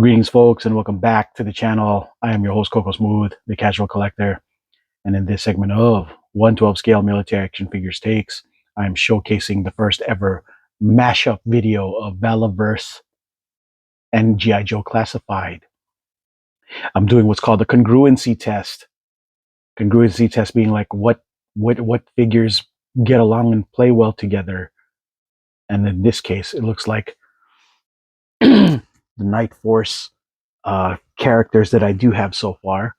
Greetings, folks, and welcome back to the channel. I am your host, Coco Smooth, the casual collector. And in this segment of 1/12 scale military action figures takes, I am showcasing the first ever mashup video of Valaverse and G.I. Joe Classified. I'm doing what's called the congruency test. Congruency test being like what figures get along and play well together. And in this case, it looks like the Night Force characters that I do have so far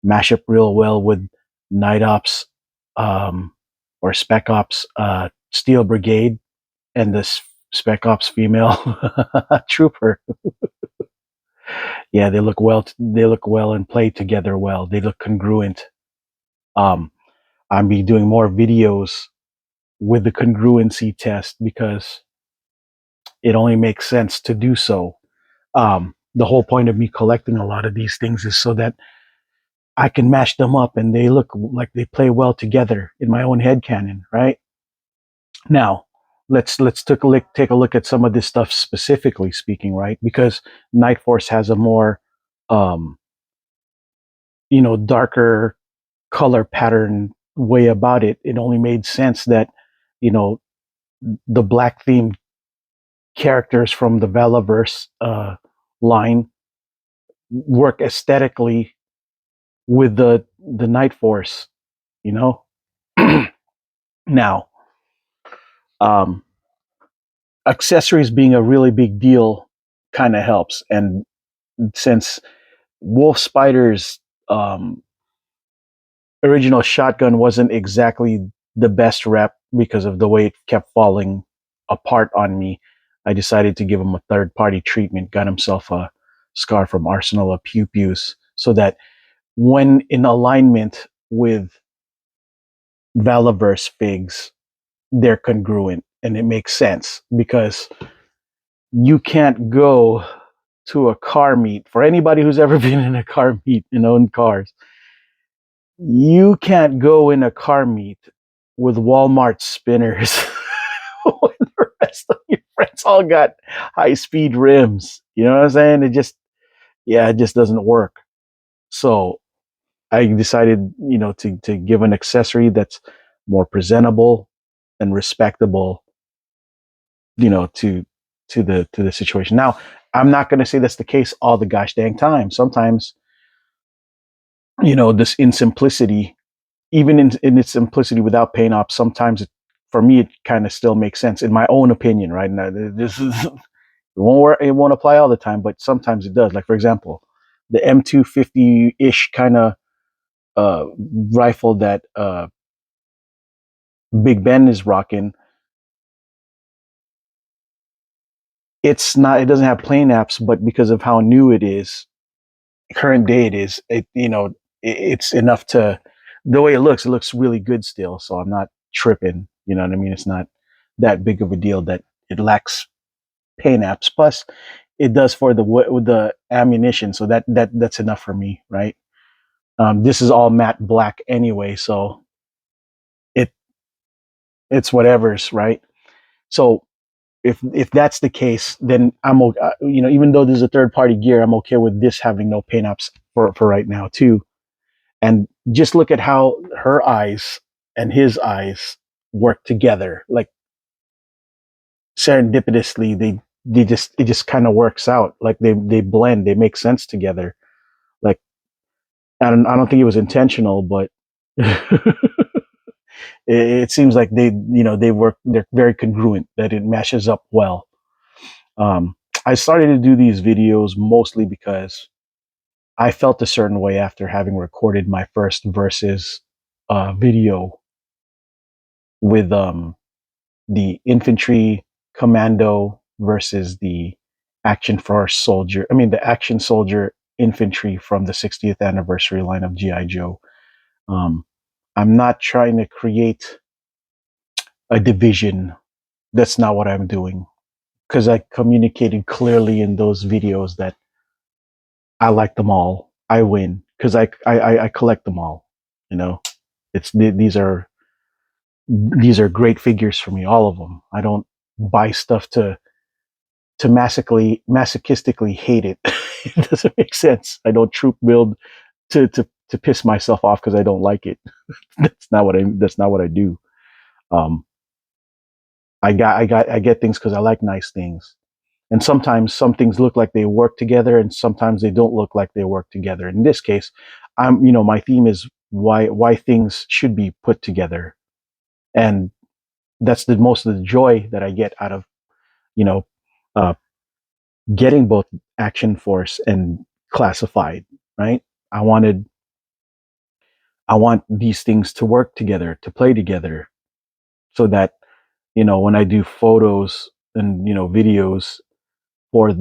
mash up real well with Night Ops or Spec Ops Steel Brigade and this Spec Ops female trooper. Yeah, they look well. They look well and play together well. They look congruent. I'll be doing more videos with the congruency test because it only makes sense to do so. The whole point of me collecting a lot of these things is so that I can mash them up and they look like they play well together in my own head canon, right? Now, let's take a look at some of this stuff specifically speaking, right? Because Night Force has a more darker color pattern way about it. It only made sense that, the black themed characters from the Valaverse line work aesthetically with the Night Force, you know. Now, accessories being a really big deal kind of helps, and since Wolf Spider's original shotgun wasn't exactly the best rep because of the way it kept falling apart on me, I decided to give him a third-party treatment. Got himself a scar from Arsenal of Pew Pews, so that when in alignment with Valaverse figs, they're congruent and it makes sense because you can't go to a car meet. For anybody who's ever been in a car meet and owned cars, you can't go in a car meet with Walmart spinners when the rest of your friends all got high speed rims. You know what I'm saying? It just doesn't work. So I decided, to give an accessory that's more presentable and respectable, to the situation. Now, I'm not going to say that's the case all the gosh dang time. Sometimes, this in simplicity, even in its simplicity without paint ops, sometimes for me it kind of still makes sense in my own opinion. Right now, this is it won't work. It won't apply all the time, but sometimes it does. Like for example, the M250 ish kind of rifle that Big Ben is rocking. It's not. It doesn't have plane apps, but because of how new it is, current day it is. It's enough to. The way it looks really good still. So I'm not tripping. You know what I mean? It's not that big of a deal that it lacks paint apps. Plus, it does for with the ammunition. So that's enough for me, right? This is all matte black anyway, so it it's whatever's, right? So if that's the case, then I'm okay. Even though this is a third party gear, I'm okay with this having no paint apps for right now too. And just look at how her eyes and his eyes work together, like serendipitously. It just kind of works out. Like they blend, they make sense together. Like I don't think it was intentional, but it seems like they're very congruent, that it meshes up well. I started to do these videos mostly because I felt a certain way after having recorded my first versus video with the infantry commando versus the action force soldier. I mean, the action soldier infantry from the 60th anniversary line of G.I. Joe. I'm not trying to create a division. That's not what I'm doing, because I communicated clearly in those videos that I like them all. I win because I collect them all. You know, these are great figures for me, all of them. I don't buy stuff to masochistically hate it. It doesn't make sense. I don't troop build to piss myself off because I don't like it. That's not what I do. Um, I get things because I like nice things. And sometimes some things look like they work together, and sometimes they don't look like they work together. In this case, my theme is why things should be put together, and that's the most of the joy that I get out of you know uh, getting both action force and classified. Right? I wanted I want these things to work together, to play together, so that when I do photos and videos for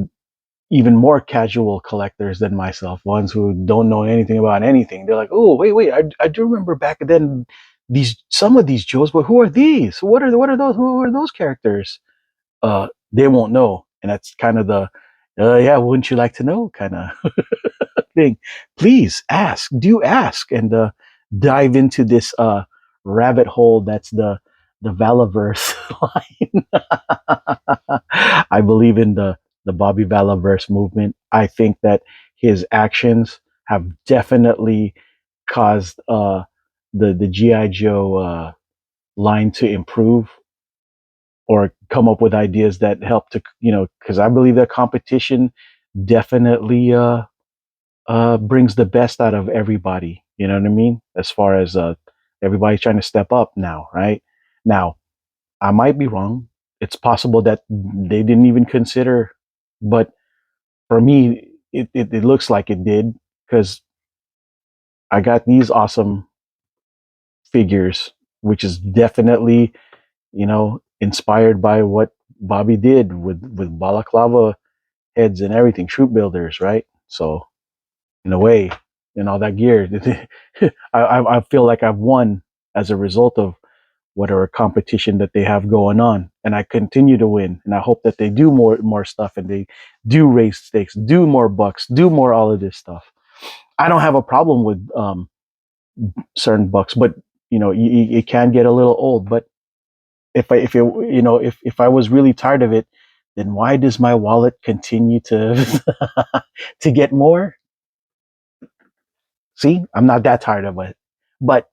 even more casual collectors than myself, ones who don't know anything about anything. They're like, "Oh, wait, I do remember back then some of these Joes, but who are these? Who are those characters?" They won't know, and that's kind of the, yeah, wouldn't you like to know kind of thing. Please do ask, and dive into this rabbit hole that's the Valaverse line. I believe in the Bobby Valaverse movement. I think that his actions have definitely caused the GI Joe line to improve, or come up with ideas that help to because I believe that competition definitely brings the best out of everybody. You know what I mean? As far as everybody's trying to step up now, right? Now, I might be wrong. It's possible that they didn't even consider, but for me, it looks like it did, because I got these awesome figures, which is definitely, inspired by what Bobby did with balaclava heads and everything, troop builders, right? So in a way, and all that gear, I feel like I've won as a result of whatever competition that they have going on, and I continue to win. And I hope that they do more stuff, and they do raise stakes, do more bucks, do more all of this stuff. I don't have a problem with certain bucks, but it can get a little old. But if I was really tired of it, then why does my wallet continue to to get more? See, I'm not that tired of it, but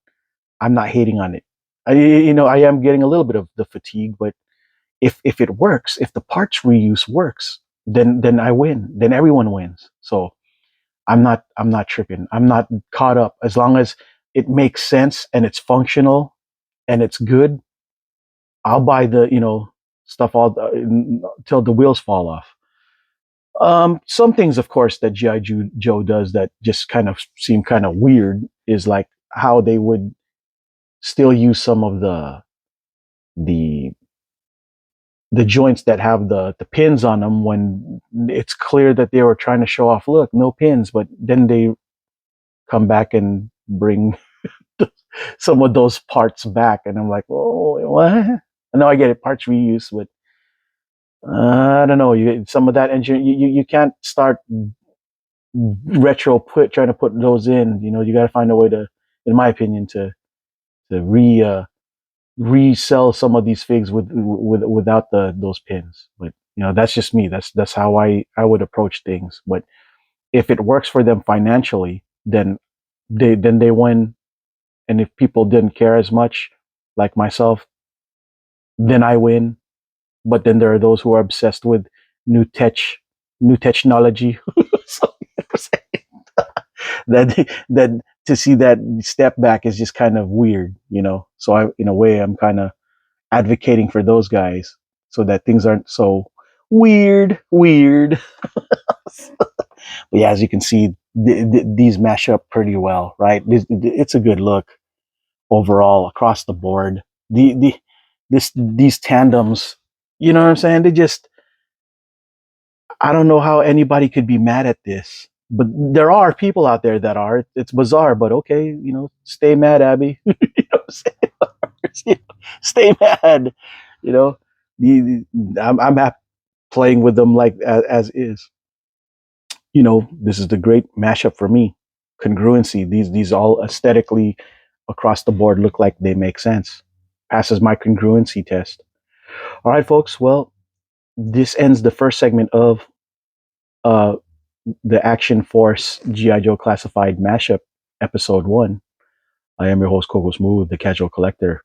I'm not hating on it. I am getting a little bit of the fatigue, but if it works, if the parts reuse works, then I win. Then everyone wins. So I'm not tripping. I'm not caught up. As long as it makes sense and it's functional and it's good, I'll buy the stuff all till the wheels fall off. Some things, of course, that Joe does that just kind of seem kind of weird is like how they would still use some of the the joints that have the pins on them, when it's clear that they were trying to show off, look, no pins, but then they come back and bring some of those parts back, and I'm like, oh, what? I know, I get it, parts reuse, but I don't know. Some of that engine, you can't start trying to put those in. You got to find a way to, in my opinion, to resell some of these figs without those pins. But that's just me. That's how I would approach things. But if it works for them financially, then they win. And if people didn't care as much, like myself, then I win. But then there are those who are obsessed with new tech, new technology. So that to see that step back is just kind of weird. So in a way, I'm kind of advocating for those guys so that things aren't so weird. But yeah, as you can see, these mash up pretty well, right? It's a good look overall across the board. These tandems, you know what I'm saying? I don't know how anybody could be mad at this, but there are people out there that are. It's bizarre, but okay, stay mad, Abby. You know what I'm saying? Stay mad. You know, I'm happy playing with them like as is. This is the great mashup for me. Congruency. These all aesthetically across the board look like they make sense. Passes my congruency test. All right, folks. Well, this ends the first segment of uh, the Action Force G.I. Joe Classified Mashup Episode 1. I am your host, Coco Smooth, the Casual Collector.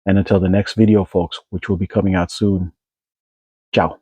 And until the next video, folks, which will be coming out soon, ciao.